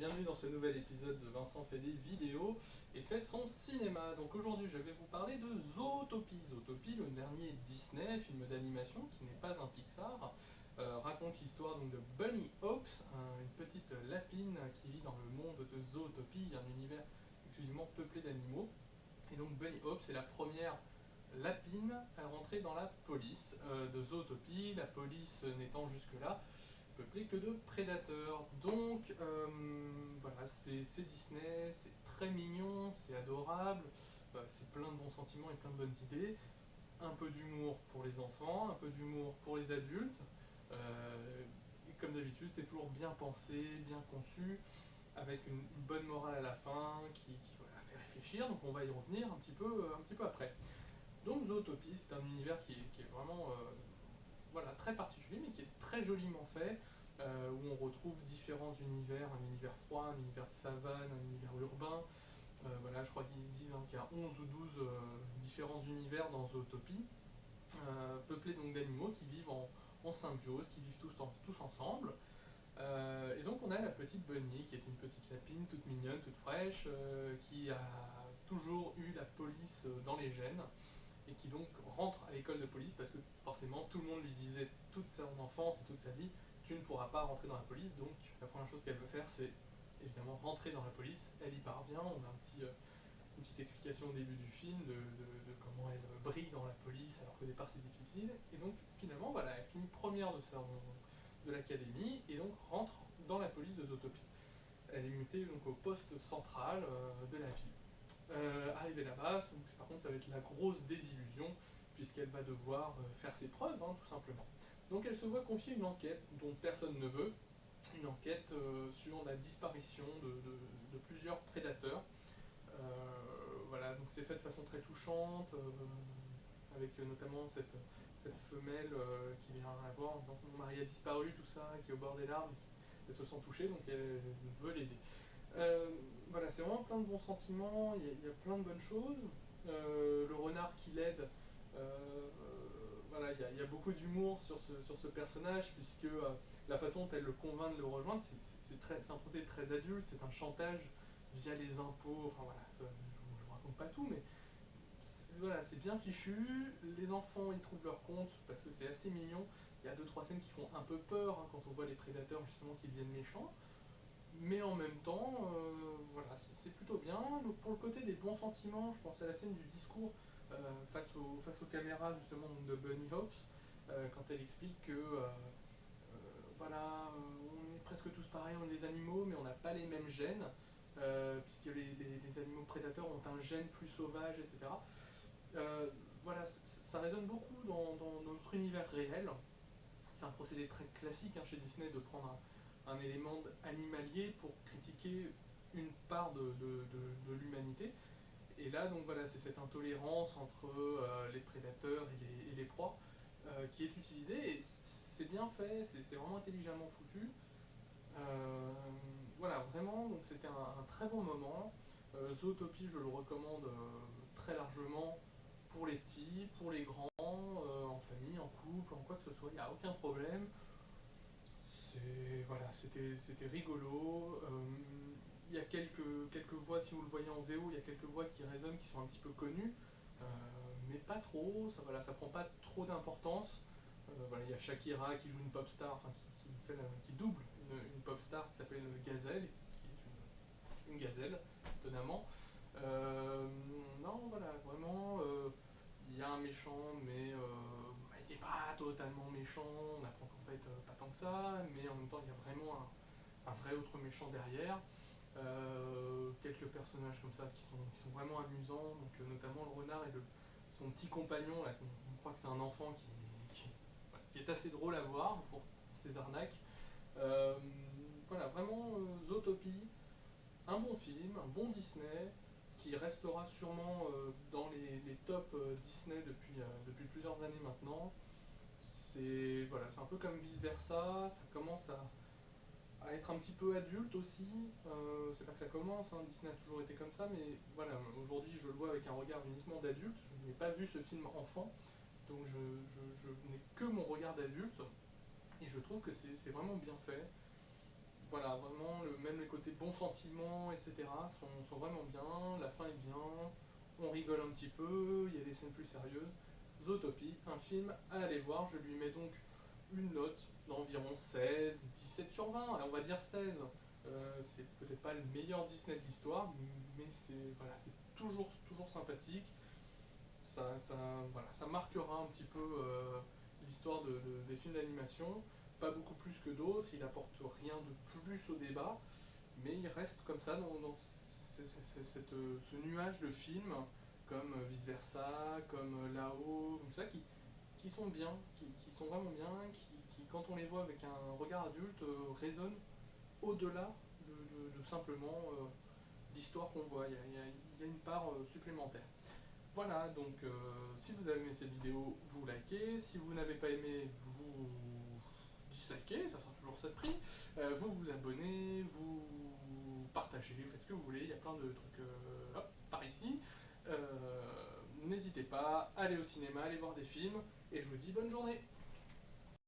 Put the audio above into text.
bienvenue dans ce nouvel épisode de Vincent fait des vidéos et fait son cinéma. Donc aujourd'hui je vais vous parler de Zootopie. Zootopie, le dernier Disney, film d'animation qui n'est pas un Pixar, raconte l'histoire donc de Bunny Hopes, une petite lapine qui vit dans le monde de Zootopie, un univers exclusivement peuplé d'animaux. Et donc Bunny Hopes est la première lapine à rentrer dans la police de Zootopie, la police n'étant jusque-là peuplé que de prédateurs. Donc voilà, c'est Disney, c'est très mignon, c'est adorable, c'est plein de bons sentiments et plein de bonnes idées. Un peu d'humour pour les enfants, un peu d'humour pour les adultes. Et comme d'habitude, c'est toujours bien pensé, bien conçu, avec une bonne morale à la fin qui voilà, fait réfléchir. Donc on va y revenir un petit peu après. Donc Zootopie, c'est un univers qui est vraiment voilà, très particulier, mais qui est très joliment fait, où on retrouve différents univers, un univers froid, un univers de savane, un univers urbain. Voilà, je crois qu'ils disent qu'il y a 11 ou 12 différents univers dans Zootopie, peuplés donc d'animaux qui vivent en symbiose, qui vivent tous ensemble. Et donc on a la petite Bunny, qui est une petite lapine toute mignonne, toute fraîche, qui a toujours eu la police dans les gènes, et qui donc rentre à l'école de police parce que forcément tout le monde lui disait toute son enfance et toute sa vie tu ne pourras pas rentrer dans la police. Donc la première chose qu'elle veut faire, c'est évidemment rentrer dans la police. Elle y parvient. On a une petite explication au début du film de comment elle brille dans la police alors qu'au départ c'est difficile. Et donc finalement voilà, elle finit première de l'académie et donc rentre dans la police de Zootopie. Elle est mutée donc au poste central de la ville. Arrivée là-bas, par contre, ça va être la grosse désillusion, puisqu'elle va devoir faire ses preuves, tout simplement. Donc elle se voit confier une enquête dont personne ne veut, une enquête sur la disparition de plusieurs prédateurs. Voilà, donc c'est fait de façon très touchante, avec notamment cette femelle qui vient la voir en disant que mon mari a disparu, tout ça, qui est au bord des larmes, et elle se sent touchée, donc elle veut l'aider. Voilà, c'est vraiment plein de bons sentiments, il y a plein de bonnes choses. Le renard qui l'aide, voilà, il y a beaucoup d'humour sur ce personnage, puisque la façon dont elle le convainc de le rejoindre, c'est un procédé très adulte, c'est un chantage via les impôts, enfin voilà, je ne vous raconte pas tout, mais voilà, c'est bien fichu, les enfants ils trouvent leur compte parce que c'est assez mignon, il y a deux trois scènes qui font un peu peur quand on voit les prédateurs justement qui deviennent méchants, mais en même temps, voilà, c'est plutôt bien. Donc pour le côté des bons sentiments, je pense à la scène du discours face aux caméras justement de Bunny Hopes, quand elle explique que voilà, on est presque tous pareils, on est des animaux, mais on n'a pas les mêmes gènes, puisque les animaux prédateurs ont un gène plus sauvage, etc. Voilà, ça résonne beaucoup dans notre univers réel. C'est un procédé très classique chez Disney de prendre un élément animalier pour critiquer une part de l'humanité. Et là, donc voilà, c'est cette intolérance entre les prédateurs et les proies qui est utilisée. Et c'est bien fait, c'est vraiment intelligemment foutu. Voilà, vraiment, donc c'était un très bon moment. Zootopie, je le recommande très largement pour les petits, pour les grands, en famille, en couple, en quoi que ce soit, il n'y a aucun problème. Voilà, c'était rigolo. Il y a quelques voix, si vous le voyez en VO, il y a quelques voix qui résonnent, qui sont un petit peu connues, euh, mais pas trop. Ça, voilà, ça prend pas trop d'importance. Voilà, il y a Shakira qui joue une pop star, enfin qui double une pop star qui s'appelle Gazelle, qui est une gazelle, étonnamment. Non, voilà, vraiment, il y a un méchant, mais il n'est pas totalement méchant. On apprend qu'en fait, pas tant que ça, mais en même temps, il y a vraiment un vrai autre méchant derrière. Quelques personnages comme ça qui sont vraiment amusants, donc notamment le renard et son petit compagnon, là, on croit que c'est un enfant qui est assez drôle à voir pour ses arnaques. Euh, voilà, vraiment Zootopie, un bon film, un bon Disney, qui restera sûrement dans les tops Disney depuis plusieurs années maintenant. Voilà, c'est un peu comme vice versa, ça commence à être un petit peu adulte aussi. C'est pas que ça commence, Disney a toujours été comme ça, mais voilà, aujourd'hui je le vois avec un regard uniquement d'adulte. Je n'ai pas vu ce film enfant, donc je n'ai que mon regard d'adulte, et je trouve que c'est vraiment bien fait. Voilà, vraiment, même les côtés côté bon sentiment, etc. sont vraiment bien, la fin est bien, on rigole un petit peu, il y a des scènes plus sérieuses. Zootopie, un film à aller voir, je lui mets donc une note d'environ 16, 17 sur 20, on va dire 16. C'est peut-être pas le meilleur Disney de l'histoire, mais c'est voilà, c'est toujours sympathique. Ça, voilà, ça marquera un petit peu l'histoire des films d'animation. Pas beaucoup plus que d'autres, il apporte rien de plus au débat, mais il reste comme ça dans ce nuage de films, comme Vice Versa, comme Là-haut, comme ça, qui sont bien, qui sont vraiment bien, qui, quand on les voit avec un regard adulte, résonnent au-delà de simplement l'histoire qu'on voit. Il y a une part supplémentaire. Voilà, donc si vous avez aimé cette vidéo, vous likez. Si vous n'avez pas aimé, vous dislikez, ça sera toujours ça de prix. Vous vous abonnez, vous partagez, vous faites ce que vous voulez. Il y a plein de trucs par ici. N'hésitez pas, allez au cinéma, allez voir des films. Et je vous dis bonne journée.